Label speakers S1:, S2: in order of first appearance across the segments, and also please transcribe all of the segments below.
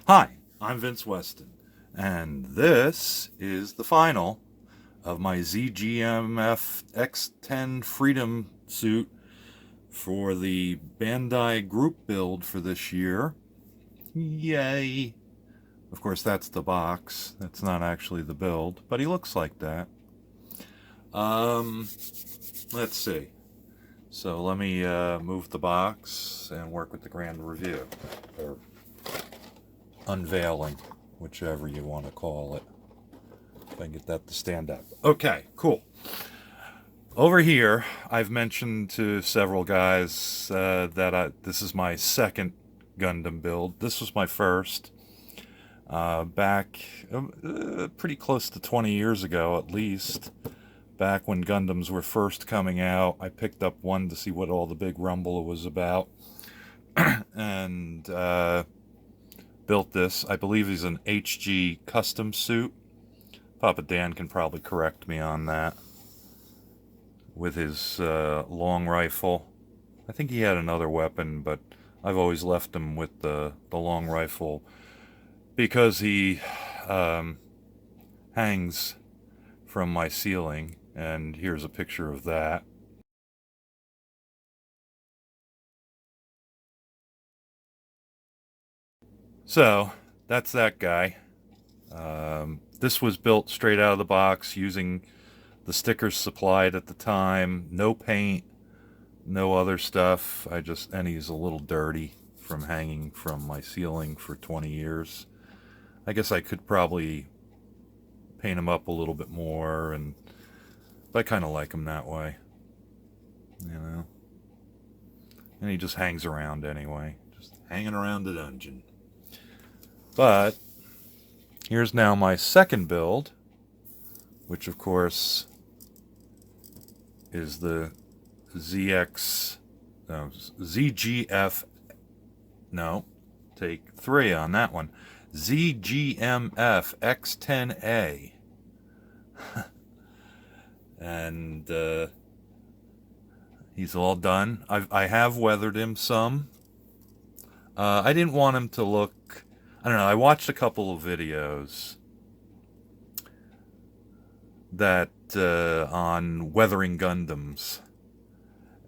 S1: Hi, I'm Vince Weston, and this is the final of my ZGMF X10 Freedom suit for the Bandai group build for this year. Yay! Of course, that's the box. That's not actually the build, but he looks like that. Um, let's see. So let me move the box and work with the grand review, or unveiling, whichever you want to call it. If I can get that to stand up. Okay, cool. Over here, I've mentioned to several guys that this is my second Gundam build. This was my first back pretty close to 20 years ago, at least. Back when Gundams were first coming out, I picked up one to see what all the big rumble was about. And built this. I believe he's an HG custom suit. Papadan can probably correct me on that. With his long rifle. I think he had another weapon, but I've always left him with the long rifle because he hangs from my ceiling, and here's a picture of that. So, that's that guy. This was built straight out of the box using the stickers supplied at the time. No paint, no other stuff. And he's a little dirty from hanging from my ceiling for 20 years. I guess I could probably paint him up a little bit more, but I kind of like him that way. You know? And he just hangs around anyway. Just hanging around the dungeon. But here's now my second build, which of course is the ZGF, no, take 3 on that one, ZGMF X10A. And he's all done. I have weathered him some. I didn't want him to look, I don't know, I watched a couple of videos that on weathering Gundams,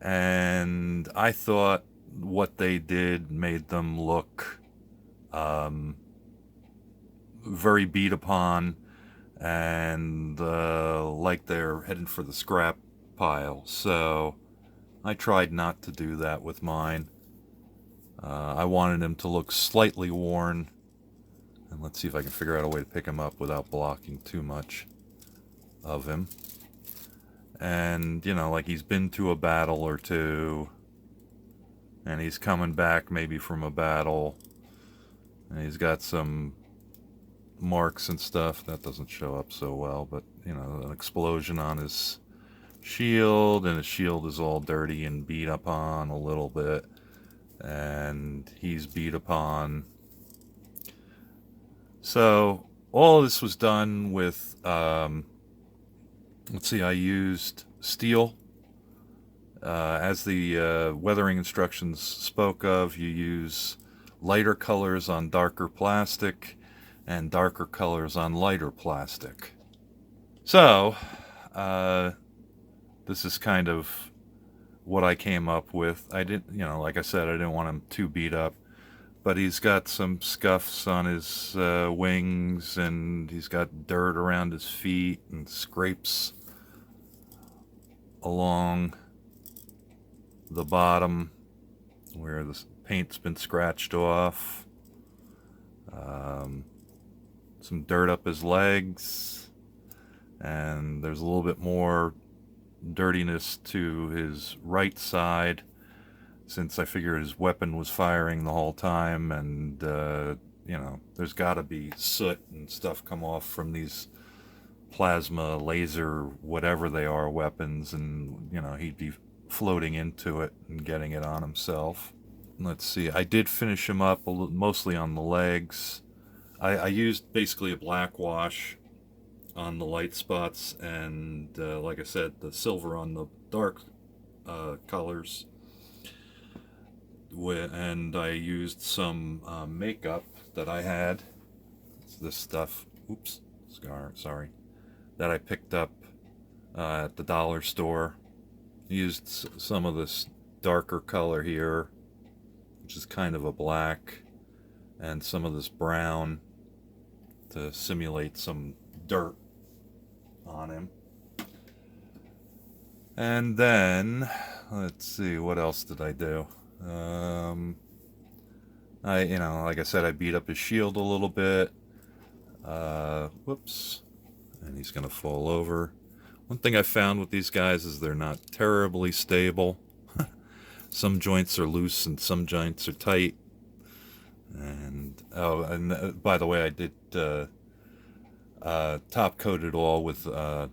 S1: and I thought what they did made them look very beat upon and like they're heading for the scrap pile. So I tried not to do that with mine. I wanted him to look slightly worn, and let's see if I can figure out a way to pick him up without blocking too much of him. And, you know, like he's been to a battle or two, and he's coming back maybe from a battle, and he's got some marks and stuff. That doesn't show up so well, but, you know, an explosion on his shield, and his shield is all dirty and beat upon a little bit, and he's beat upon. So all this was done with let's see, I used steel. As the weathering instructions spoke of, you use lighter colors on darker plastic and darker colors on lighter plastic. So, this is kind of what I came up with. I didn't, you know, like I said, I didn't want him too beat up. But he's got some scuffs on his wings, and he's got dirt around his feet and scrapes along the bottom where the paint's been scratched off. Some dirt up his legs, and there's a little bit more dirtiness to his right side, since I figured his weapon was firing the whole time, and you know, there's got to be soot and stuff come off from these plasma, laser, whatever they are, weapons, and, you know, he'd be floating into it and getting it on himself. Let's see, I did finish him up mostly on the legs. I used basically a black wash on the light spots, and like I said, the silver on the dark colors. And I used some makeup that I had. It's this stuff. Oops, sorry. That I picked up at the dollar store. Used some of this darker color here, which is kind of a black, and some of this brown to simulate some dirt on him. And then, let's see, what else did I do? Like I said, I beat up his shield a little bit. Whoops. And he's going to fall over. One thing I found with these guys is they're not terribly stable. Some joints are loose and some joints are tight. And, by the way, I did top coat it all with a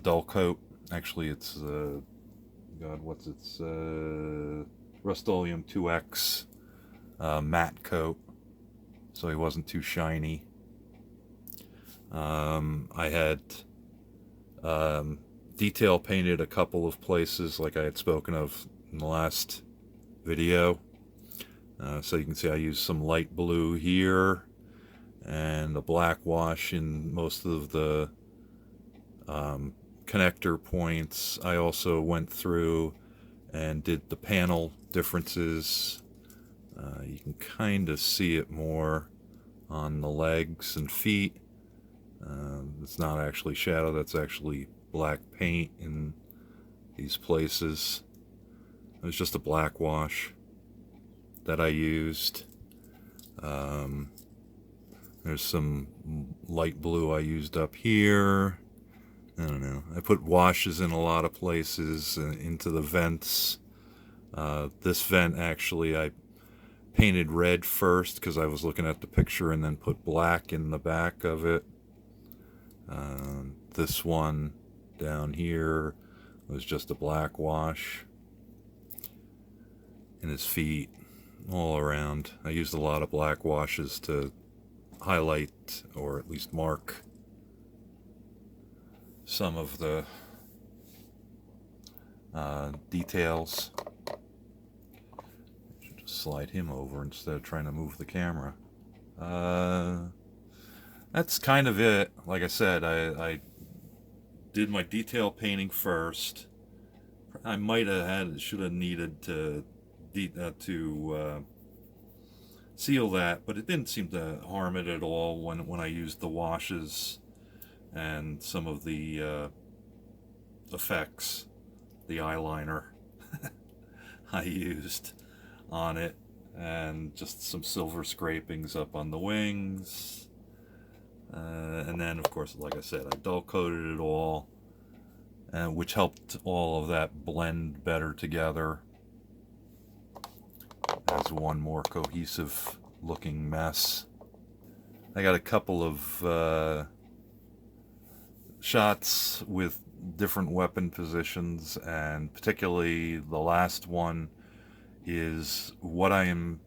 S1: dull coat. Actually, it's, Rust-Oleum 2X matte coat, so he wasn't too shiny. I had detail painted a couple of places like I had spoken of in the last video. So you can see I used some light blue here and a black wash in most of the connector points. I also went through and did the panel differences. You can kind of see it more on the legs and feet. It's not actually shadow, that's actually black paint in these places. It was just a black wash that I used. There's some light blue I used up here. I don't know. I put washes in a lot of places into the vents. This vent actually I painted red first because I was looking at the picture, and then put black in the back of it. This one down here was just a black wash. And his feet all around. I used a lot of black washes to highlight, or at least mark, some of the details. I should just slide him over instead of trying to move the camera. That's kind of it. Like I said, I did my detail painting first. I should have needed to seal that, but it didn't seem to harm it at all when I used the washes and some of the effects, the eyeliner I used on it, and just some silver scrapings up on the wings. And then, of course, like I said, I dull coated it all, which helped all of that blend better together as one more cohesive looking mess. I got a couple of shots with different weapon positions, and particularly the last one is what I'm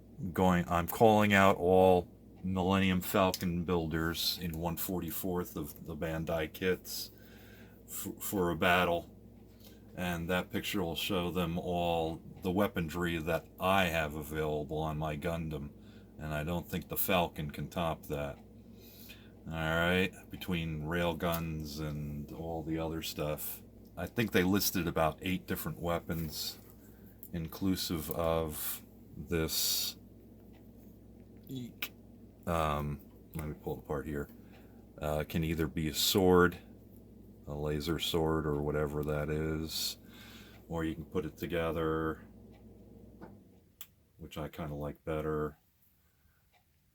S1: calling out all Millennium Falcon builders in 1/44 of the Bandai kits for a battle, and that picture will show them all the weaponry that I have available on my Gundam, and I don't think the Falcon can top that. Alright, between railguns and all the other stuff. I think they listed about 8 different weapons, inclusive of this. Let me pull it apart here. Can either be a sword, a laser sword, or whatever that is, or you can put it together, which I kind of like better,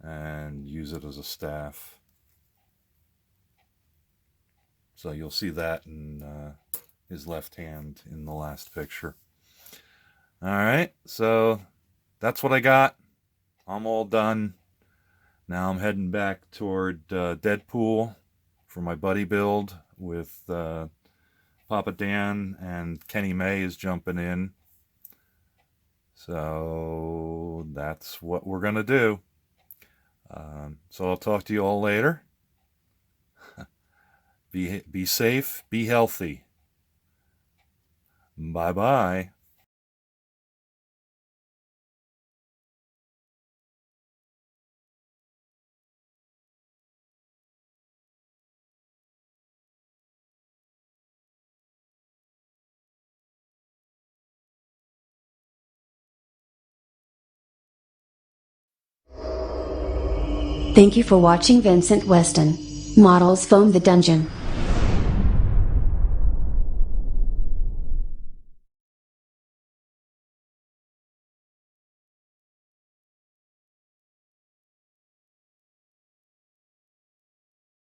S1: and use it as a staff. So you'll see that in his left hand in the last picture. Alright, so that's what I got. I'm all done. Now I'm heading back toward Deadpool for my buddy build with Papadan, and Kenny May is jumping in. So that's what we're going to do. So I'll talk to you all later. Be safe, be healthy. Bye-bye.
S2: Thank you for watching Vincent Weston. Models Foam the Dungeon.